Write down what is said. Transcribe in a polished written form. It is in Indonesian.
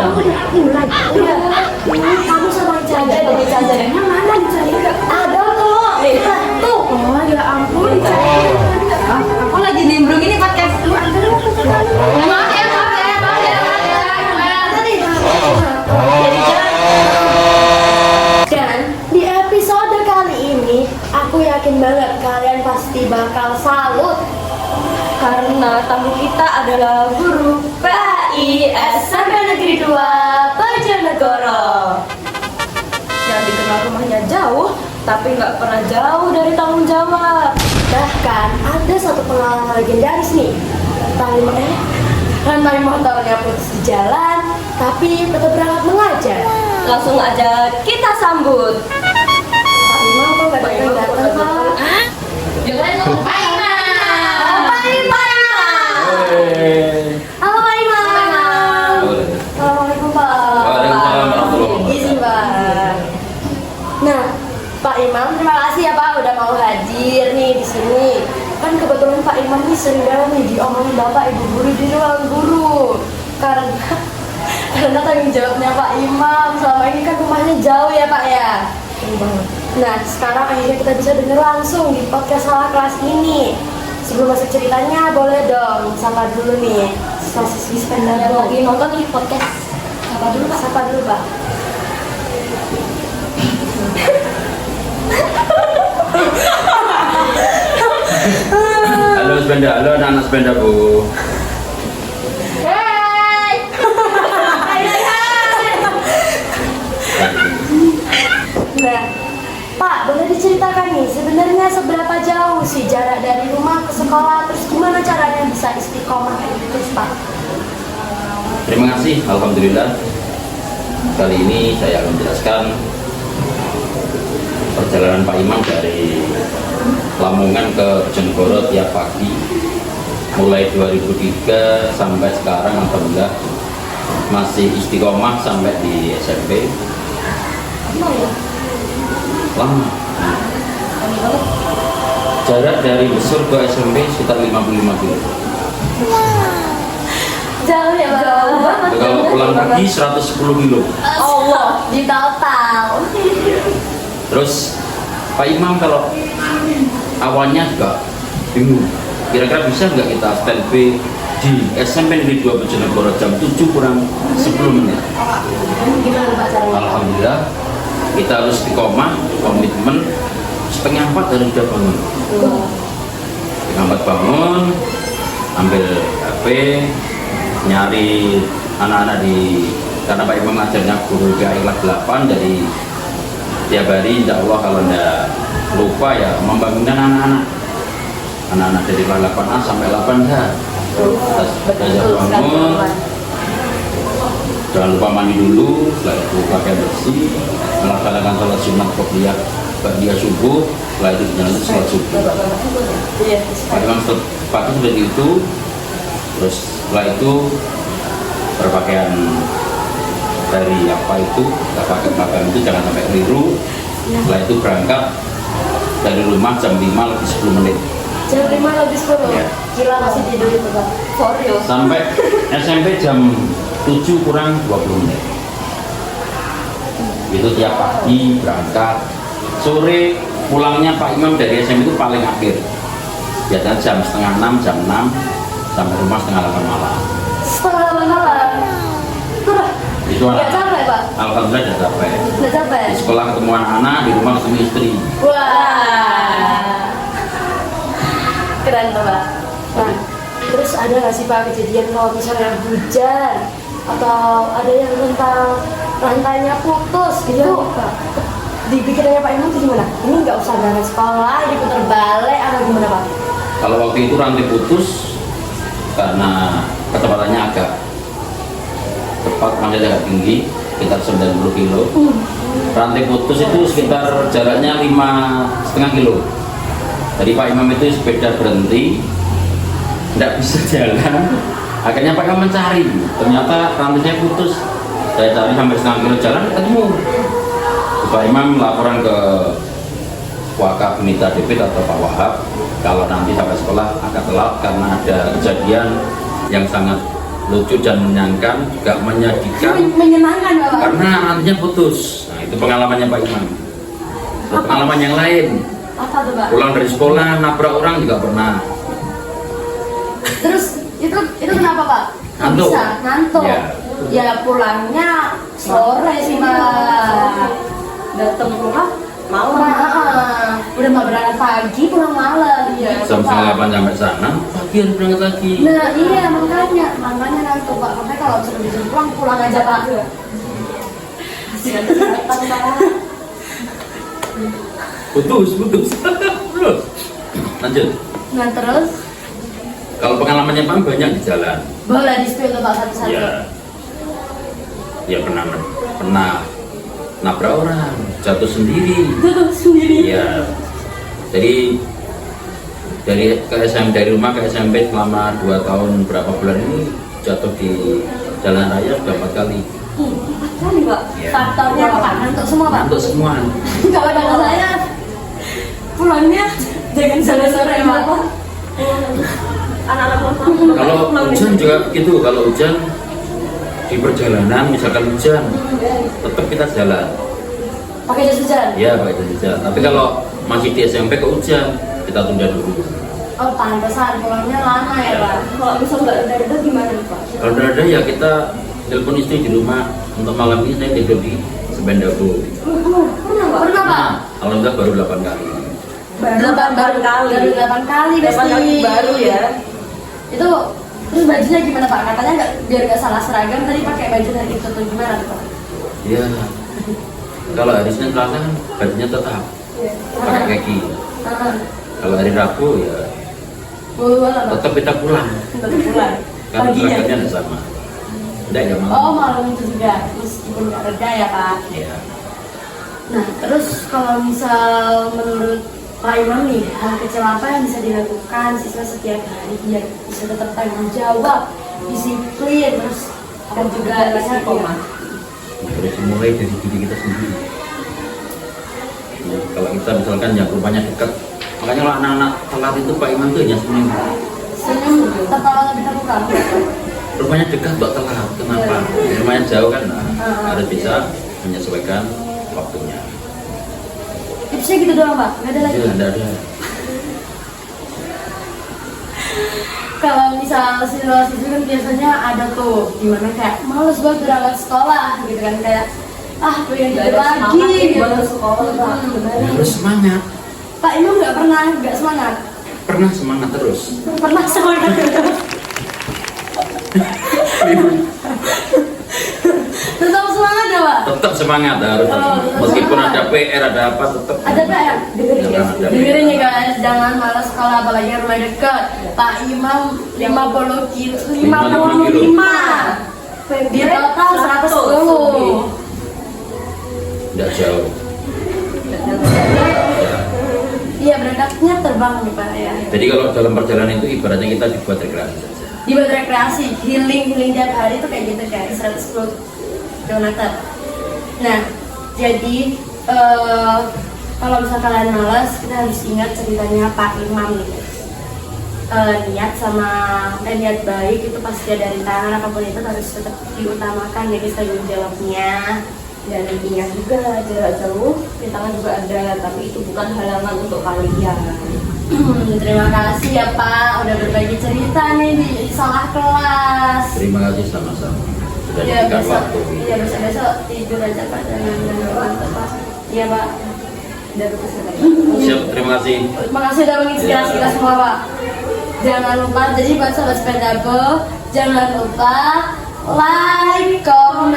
Kamu udah mulai. Kamu sama Ica aja. Yang mana dicari? Ada tuh. Tuh. Oh ya ampun dicari. Aku lagi nimbrung ini podcast lu. Maaf ya. Dan di episode kali ini aku yakin banget kalian pasti bakal salut karena tamu kita adalah guru PAI SMP Negeri 2 Bojonegoro yang dikenal rumahnya jauh tapi nggak pernah jauh dari tanggung jawab. Bahkan ada satu pengalaman legendaris nih, rantai motornya putus di jalan tapi tetap berangkat mengajar. Langsung aja kita sambut Pak Imam. Kok gak datang Pak? Jangan lupa Pak Imam. Pak Imam. Halo Pak Imam. Assalamualaikum Pak. Waalaikumsalam warahmatullahi wabarakatuh. Izin Pak. Nah, Pak Imam, terima kasih ya Pak udah mau hadir nih di sini. Kan kebetulan Pak Imam nih sering banget nih diomongin Bapak Ibu guru di ruang guru. Karena tanggung jawabnya Pak Imam selama ini kan rumahnya jauh ya Pak ya. Nah, sekarang akhirnya kita bisa dengar langsung di podcast Salah Kelas ini. Sebelum masuk ceritanya, boleh dong sapa dulu nih siswi sepeda yang lagi nonton nih podcast. Sapa dulu Pak. Sapa dulu Pak. Halo sepeda, halo anak-anak sepeda Bu. Nah, Pak, boleh diceritakan nih sebenarnya seberapa jauh sih jarak dari rumah ke sekolah, terus gimana caranya bisa istiqomah terus Pak? Terima kasih, alhamdulillah. Kali ini saya akan menjelaskan perjalanan Pak Imam dari Lamongan ke Bojonegoro tiap pagi mulai 2003 sampai sekarang alhamdulillah masih istiqomah sampai di SMP. Lama. Jarak dari Besur ke SMP sekitar 55 km. Jauh ya Pak? Jauh banget. Kalau pulang pergi 110 km. Allah, di total. Terus Pak Imam kalau awalnya juga bingung, kira-kira bisa nggak kita standby di SMP Negeri 2 Bojonegoro jam 7 kurang 10 menit. Gimana Pak caranya? Alhamdulillah kita harus istiqomah, komitmen. Setengah 4 harus sudah bangun. Setengah 4 bangun, ambil HP, nyari anak-anak karena Pak Imam ngajarnya guru PAI kelas 8, dari tiap hari insya Allah kalau tidak lupa ya membangunkan anak-anak dari kelas 8A sampai 8H. Kita bangun, jangan lupa mandi dulu, setelah itu pakai bersih, melaksanakan sholat sunat qobliyah ba'diyah subuh, setelah itu jalan sholat subuh. Pak Imam pagi seperti itu, terus setelah itu berpakaian dari apa itu, kita pakai pakaian itu jangan sampai keliru. Setelah itu berangkat dari rumah jam 5 lebih 10 menit. Jam 5 lebih 10? Ya. Gila masih tidur itu Pak. For real. Sampai SMP jam 7 kurang 20 menit. Itu tiap pagi berangkat. Sore pulangnya Pak Imam dari SMP itu paling akhir. Biasanya jam setengah 6, jam 6 sampai rumah setengah 8 malam. Setengah 8 malam? Itu Nggak capek Pak? Alhamdulillah udah capek. Nggak capek? Di sekolah ketemu anak-anak, di rumah ketemu istri. Wah, keren tuh Pak. Nah, terus ada nggak sih Pak kejadian kalau misalnya hujan atau ada yang tentang rantainya putus gitu? Dipikirannya Pak Imam itu gimana? Ini nggak usah berangkat sekolah, diputar balik atau gimana Pak? Kalau waktu itu rantai putus karena kecepatannya agak cepat, masih agak tinggi, sekitar 90 kilo. Rantai putus itu sekitar jaraknya 5,5 kilo. Jadi Pak Imam itu sepeda berhenti, tidak bisa jalan. Akhirnya Pak Imam mencari, ternyata rantainya putus. Saya cari sampai setengah kilo jalan, ketemu. Pak Imam laporan ke Wakabinita Depit atau Pak Wahab, kalau nanti sampai sekolah agak telat karena ada kejadian yang sangat lucu dan menyenangkan, gak menyedihkan, Menyenangkan Bapak. karena nantinya putus. Nah, itu pengalamannya Pak Imam. Ada pengalaman yang lain, Apa tuh Pak? pulang dari sekolah nabrak orang juga pernah. Terus itu kenapa Pak? Kok Ngantuk. bisa ngantuk? Ya. Ya pulangnya sore sih Pak. Datang rumah malam. Udah mau berangkat pagi pulang malam. Iya. Jam setengah 8 sampai sana, pagi harus berangkat lagi. Nah iya makanya ngantuk Pak. Makanya kalau sudah disuruh pulang aja Pak. Putus. Terus, lanjut. Nah terus Kalau pengalamannya Pak banyak di jalan. boleh di spill tuh Pak satu-satu. Ya pernah nabrak orang, jatuh sendiri. Tuh sendiri. Iya. Jadi dari rumah ke SMP selama 2 tahun berapa bulan ini jatuh di jalan raya sudah 4 kali. 4 kali Pak. Iya. Faktornya apa Pak? Ngantuk semua Pak. Untuk semua. Kalau ada saya pulangnya jangan sore-sore Pak. Anak-anak motor. Kalau hujan juga gitu. Kalau hujan di perjalanan, misalkan hujan, tetap kita jalan. Pakai jas hujan. Ya pakai jas hujan. Tapi kalau masih di SMP ke hujan, kita tunda dulu. Oh pantesan pulangnya lama ya Pak. Kalau misal nggak ada gimana nih, Pak? Kalau udah ada ya kita telepon istri di rumah. Untuk malam ini saya tidur di Sependago. Pernah, Pak? Pernah Pak? Kalau enggak baru 8 kali. Baru 8 kali Delapan kali baru ya. Itu terus bajunya gimana Pak? Katanya nggak biar nggak salah seragam tadi pakai baju dari itu tuh gimana tuh Pak? Ya. Kalau hari Senin Selasa kan bajunya tetap pakai kaki. Kalau hari Rabu ya Pak? tetap kita pulang. Tetap pulang. Karena Paginya. seragamnya ada sama. Enggak ya malam. Oh malam itu juga meskipun nggak reda ya Pak. Ya. Nah terus kalau misal menurut Pak Imam nih hal kecil apa yang bisa dilakukan siswa setiap hari biar bisa tetap tanggung jawab, disiplin, terus dan juga Istiqomah. Harus mulai dari diri kita sendiri. Ya, kalau kita misalkan yang rumahnya dekat, makanya kalau anak-anak telat itu Pak Imam tuh hanya seminggu. senyum tertawa lebih terbuka. Rumahnya dekat kok telat, kenapa? Rumahnya jauh kan, harus bisa menyesuaikan waktunya. Tipsnya gitu doang Pak, nggak ada lagi. Ya, enggak ada. Kalau misal situasi itu kan biasanya ada tuh gimana kayak males banget berangkat sekolah gitu kan kayak pengen Nggak tidur ada lagi semangat gitu. buat sekolah, Pak. Ya, harus semangat. Pak Imam nggak semangat, Pernah semangat terus. pernah semangat tetap semangat ya Pak. Tetap semangat harus. Meskipun ada PR ada apa tetap. Ada PR, dengerin ya. Jangan ada Dengerin nih guys, jangan malas sekolah apalagi yang rumah dekat. Pak Imam 50 kilo, 55. Di total 110. Tidak jauh. Iya berangkatnya terbang nih Pak ya. Jadi kalau dalam perjalanan itu ibaratnya kita dibuat rekreasi saja. Dibuat rekreasi, healing tiap hari itu kayak gitu guys, 110 km. Nah, jadi kalau misalnya kalian malas, kita harus ingat ceritanya Pak Imam nih guys. Niat baik itu pasti ada rintangan apapun itu harus tetap diutamakan ya guys tanggung jawabnya. Dan ingat juga jarak jauh, rintangan juga ada, tapi itu bukan halangan untuk kalian. Terima kasih ya Pak udah berbagi cerita nih di salah kelas. Terima kasih sama-sama. Sudah Ya diberikan besok, waktu. ya besok tidur aja Pak jangan mantap Pak. Iya Pak. Dan kesehatan. Siap, terima kasih. Terima kasih udah menginspirasi kita semua Pak. Jangan lupa jadi buat sobat sepedago jangan lupa like, comment,